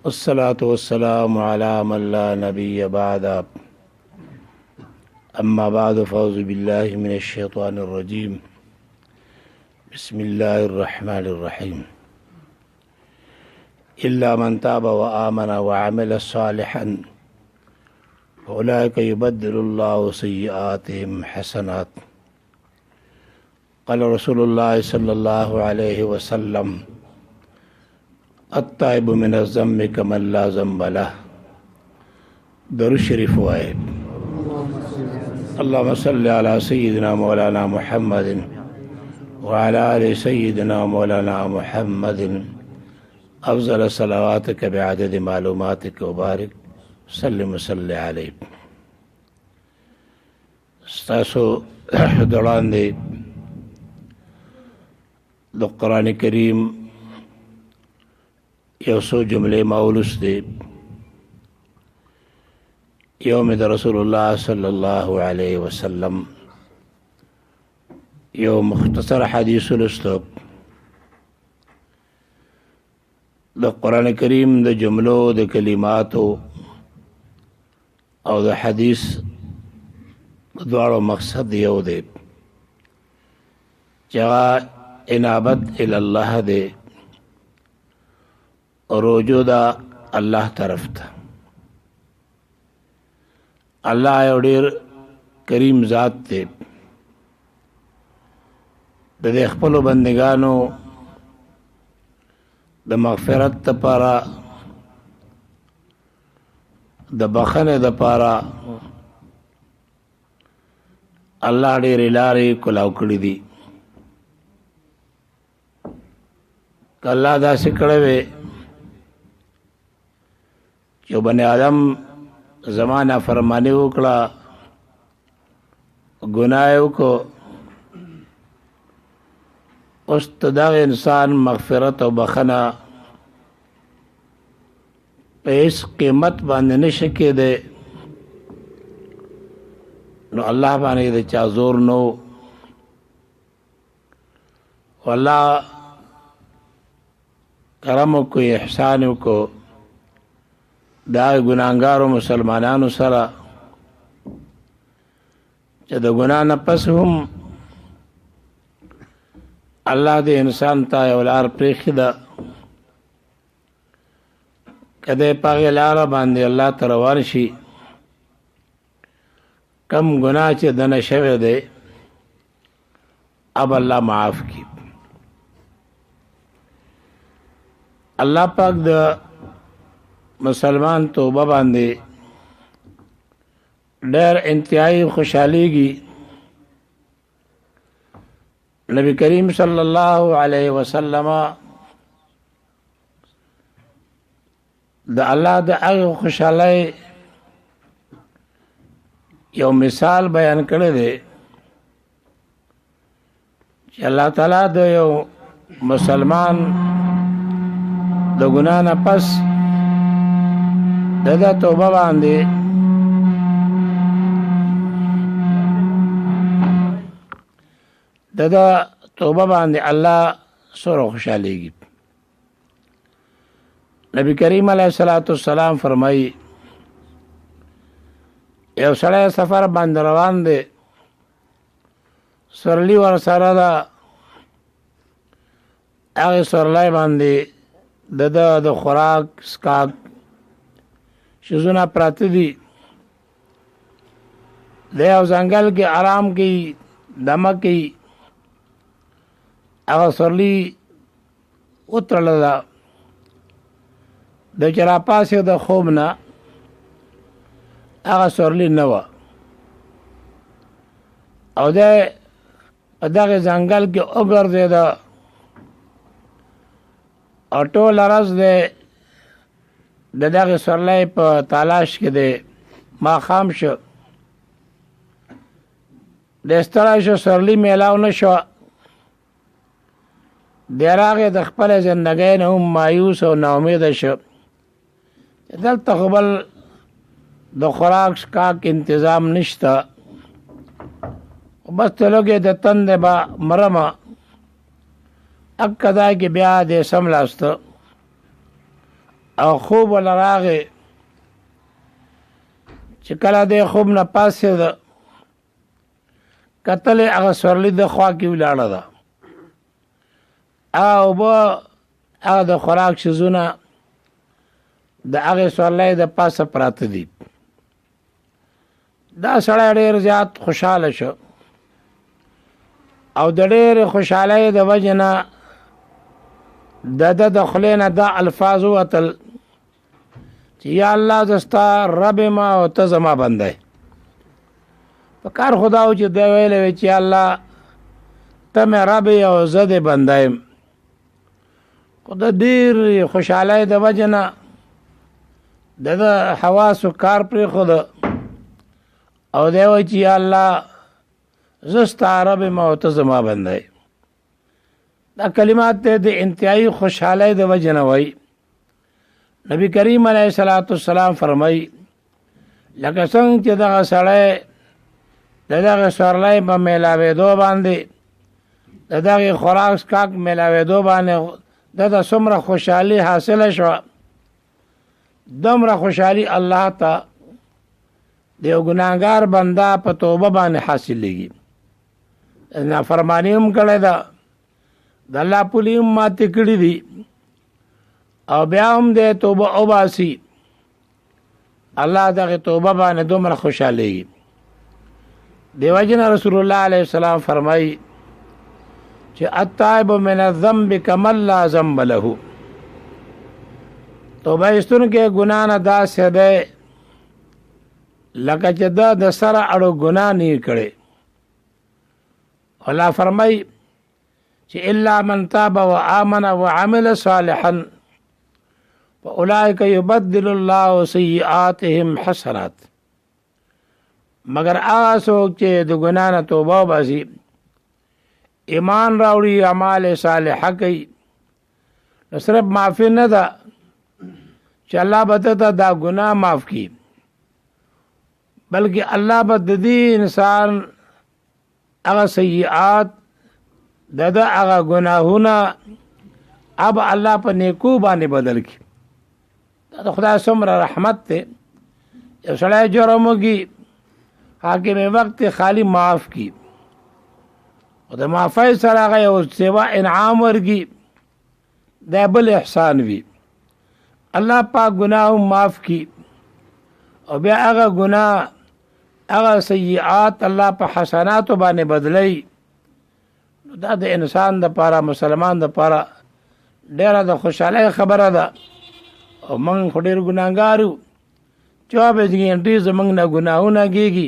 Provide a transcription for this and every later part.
والصلاة والسلام على من لا نبي بعد. أما بعد فأعوذ بالله من الشيطان الرجيم. بسم الله الرحمن الرحيم. إلا من تاب وآمن وعمل صالحا فأولئك يبدل الله سيئاتهم حسنات. قال رسول الله صلى الله عليه وسلم: التائب من الذنب كمن لا ذنب له. درود شریف وائے. اللهم صل على سيدنا مولانا محمد وعلى آل سيدنا مولانا محمد أفضل صلواتك بعدد معلوماتك وبارك سلم وصل عليه. ستاسو دوران دی د قرآن کریم یو څو جملې مولوس دی. یو مې د رسول الله صلی الله علیه وسلم یو مختصر حدیث لوستو. د قرآن کریم د جملو د کلماتو او د حدیث دواړو مقصد یو دی چې هغه انابت الی الله دی، رجوع دا الله طرف ته. الله یو ډیر کریم ذات دی. د دې خپلو بندګانو د مغفرت دپاره، د بخښنې دپاره الله ډېرې لارې کلاو کړي دي. که الله داسې کړی وی چې بني آدم زما نافرماني وکړه، ګناه یې وکړو، اوس د دغه انسان مغفرت او بخښنه په هېڅ قیمت باندې نشي کېدی، نو الله باندې د چا زور نه و. والله کرم وکړو، احسان وکړو دا ګناهګارو مسلمانانو سره چې د ګناه نه پس هم الله دې انسان ته یو لار پرېښې ده، که دی په هغې لاره باندې الله ته روان شي، کم ګناه چې دنه شوی دی اب الله معاف کړي. الله پاک د مسلمان توبه باندې ډېر انتهایی خوشحالیږي. نبی کریم صلی الله علیه وسلم د الله د هغې خوشحالۍ یو مثال بیان کړی دی چې الله تعالی د یو مسلمان د ګناه نه پس د توبه باندې د توبه باندې الله سره خوشحالیږي. نبی کریم علیه الصلاۃ والسلام فرمایي یو سړی سفر باندې روان دی، سورلي ورسره ده، هغې سورلی باندې د خوراک څښاک شیزونه پراته دي. د یو ځنګل کې آرام کوي، دمه کوي. هغه سورلي وتړله ده، د چې راپاسېد د خوب نه هغه سورلي نه وه، او دی په دغې ځنګل کې وګرځېده او ټوله ورځ دی د دغې سورلۍ په تلاش کې دی. ماښام شو، دی ستړی شو، سورلي میلاو نه شوه. دی راغی د خپلې زندګۍ نه هم مایوس او ناامیده شو. دلته خو بل د خوراک څښاک انتظام نشته، بس ته لږې د تندې به مرمه. اکه دا کې بیا د سملاسته او خوب ول راغې چې کله د خوب نه پاسېده کتلې هغه سورلي د خوا کې ولاړه ده هغه اوبه هغه د خوراک شیزونه د هغې سورلۍ د پاسه پراته دي دا سړی ډېر زیات خوشحاله شو او د ډېرې خوشحالۍ د وجې نه د خولې نه دا الفاظ ووتل چې یا الله زه ستا رب یم او ته زما بنده په کار خدا و چې دی ویلی وی چې الله ته مې رب یې او زه دې بنده یم خو د ډېرې خوشحالۍ د وجې نه د حواسو کار پرېښوده او دی وایي چې یا الله زه ستا رب یم او ته زما بنده یې دا کلمات د انتهایی خوشحالۍ د وجې نه وایي نبی کریم علیه الصلاۃ والسلام فرمایي لکه څنګه چې دغه سړی د دغه سورلۍ په میلاوېدو باندې د دغې خوراک څښاک میلاوېدو باندې د څومره خوشحالي حاصله شوه دومره خوشحالي الله ته د یو ګناهګار بنده په توبه باندې حاصلېږي نافرماني هم کړې ده د الله پولې هم ماتې کړي دي او بیا هم د توبه وباسي الله دغه توبه باندې دومره خوشحالېږي دیو جن رسول الله علیه السلام فرمایي چې التائب من الذنب کمن لا ذنب له توبه ایستونکی ګناه نه داسې دی لکه چې ده د سره اړو ګناه نه کړی الله فرمایي چې الا من تاب وآمن وعمل صالحا فاولئک یبدل الله سیئاتهم حسنات مگر هغه څوک چې د ګناه نه توبه وباسي ایمان راوړي اعمال صالحه کوي نو صرف معافي نه ده چې الله به ته دا ګناه معاف کړي بلکې الله به د دې انسان هغه سیئات د هغه ګناهونه اب الله په نیکو باندې بدل کړي دا د خدای څومره رحمت دی یو سړی جرم وکړي حاکم وقت خالی معاف کی او د معافی سره هغه یو سیوا انعام ورکړي دا بل احسان وي الله پاک ګناه معاف کی او بیا هغه ګناه هغه سیئات الله په حسناتو باندې بدلی دا د انسان د پاره مسلمان د پاره ډیره د خوشاله خبره ده او موږ خو ډیر ګناهګارو 24 غنټې زموږ نه ګناهونه کېږي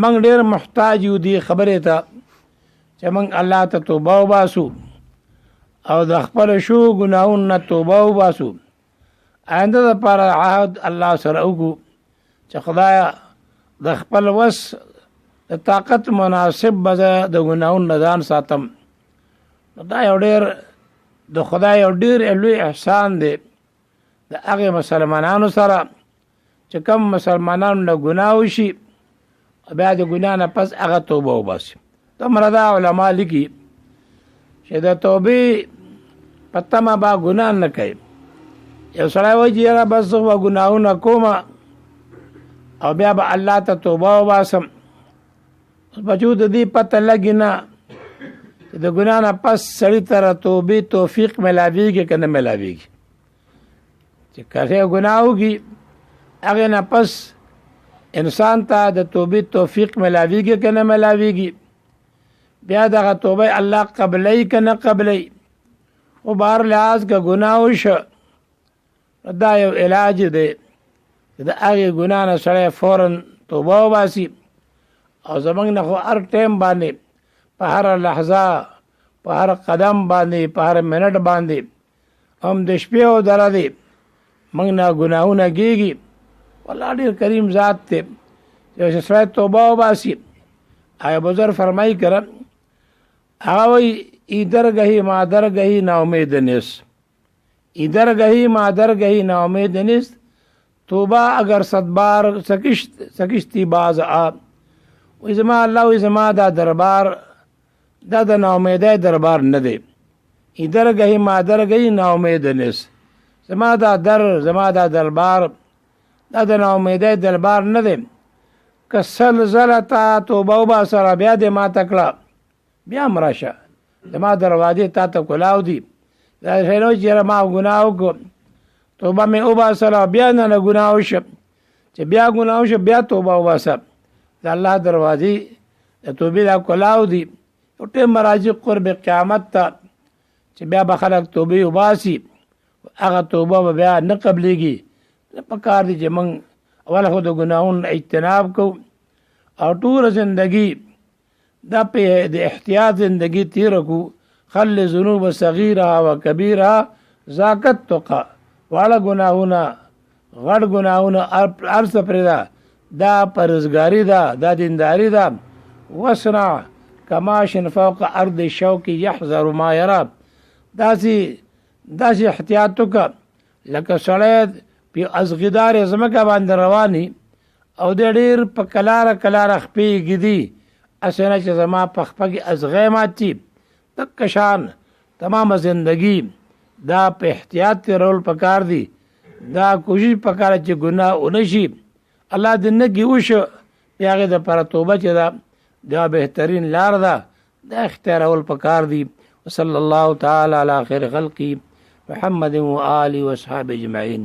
موږ ډیر محتاج یو دی خبره ته چې موږ الله ته توبه وباسو او د خپل شو ګناهونو نه توبه وباسو آینده لپاره عهد الله سره وکړو چې خدایا د خپل وس د طاقت مناسب به د ګناهونو نه ځان ساتم دا یو ډیر د خدای یو ډیر لوی احسان دی د هغه مسلمانانو سره چې کوم مسلمانانو نه ګناه وشي بیا د ګناه نه پس هغه توبه وباسي دومره دا علما لیکي چې د توبې په تمه به ګناه نه کوي یو سړی وایي چې یاره بس زه به ګناهونه کوم او بیا به الله ته توبه وباسم بچو د دې پته لګي نه چې د ګناه نه پس سړي ته توبې توفیق میلاویږي که نه میلاویږي چې کله ګناه وکړي هغې نه پس انسان ته د توبې توفیق ملاویږي که نه ملاویږي بیا دغه توبه الله قبلی که نه قبلی او بهر لحاظ که ګناه وشه دا یو علاج دی د هغې ګناه نه سړی فورا توبه وباسي او زموږ نه خو هر ټایم باندې په هر لحظه په هر قدم باندې په هر منټ باندې هم د شپې او د ورځې موږ نه ګناهونه کېږي والله ډېر کریم ذات دی چې سړی توبه وباسي آیا بزرگ فرمایی کرم هغه وایي ایدر گهی مادر گهی ناامید نیست ایدر گهی مادر گهی ناامید نیست توبه اگر 100 بار سکشتی باز آب وی زما الله وی زما دا دربار دا د ناامیده دربار نه دی ایدر گهی مادر گهی ناامید نیست زما دا در زما دا دربار دا د ناامیدۍ دربار نه دی. که سل زله تا توبه وباسه بیا دې ماته کړه بیا هم راشه، زما دروازې تا ته کلاو دي. دا شی نه چې یاره ما ګناه وکړو توبه مې وباسله بیا نه ګناه وشه، چې بیا ګناه وشه بیا توبه وباسه. د الله دروازې د توبې دا کلاو دي. یو ټیم راځي قرب قیامت ته چې بیا به خلک توبې وباسي، هغه توبه به بیا نه قبلېږي. پکار دي چې موږ اول خو د ګناهونو اجتناب کوو او ټوله زندګي دا په د احتیاط زندګي تېره کړو. خل ذنوب صغیرها و کبیرها ذاک التقی. واړه ګناهونه غټ ګناهونه هر څه پرېږده، دا پرهیزګاري ده، دا دینداري ده. وصنع کماشن فوق ارض الشوک یحذر ما یرا. داسې احتیاط وکړه لکه سړی په ازغدار ځمکه باندې رواني او د ډېر په کلاره کلاره خپې ږدي، هسې نه چې زما په خپه کې ازغی مات شي. دقه شان تمامه زندګي دا په احتیاط تېرول پکار دي. دا کوشش پکار چې ګناه ونه شي. الله دې نه کې وشو بیا هغې دپاره توبه چې ده دا بهترین لار ده، دا اختیارول پکار دي. وصلی الله تعالی علی خیر خلقی محمد و آله و اصحابه اجمعین.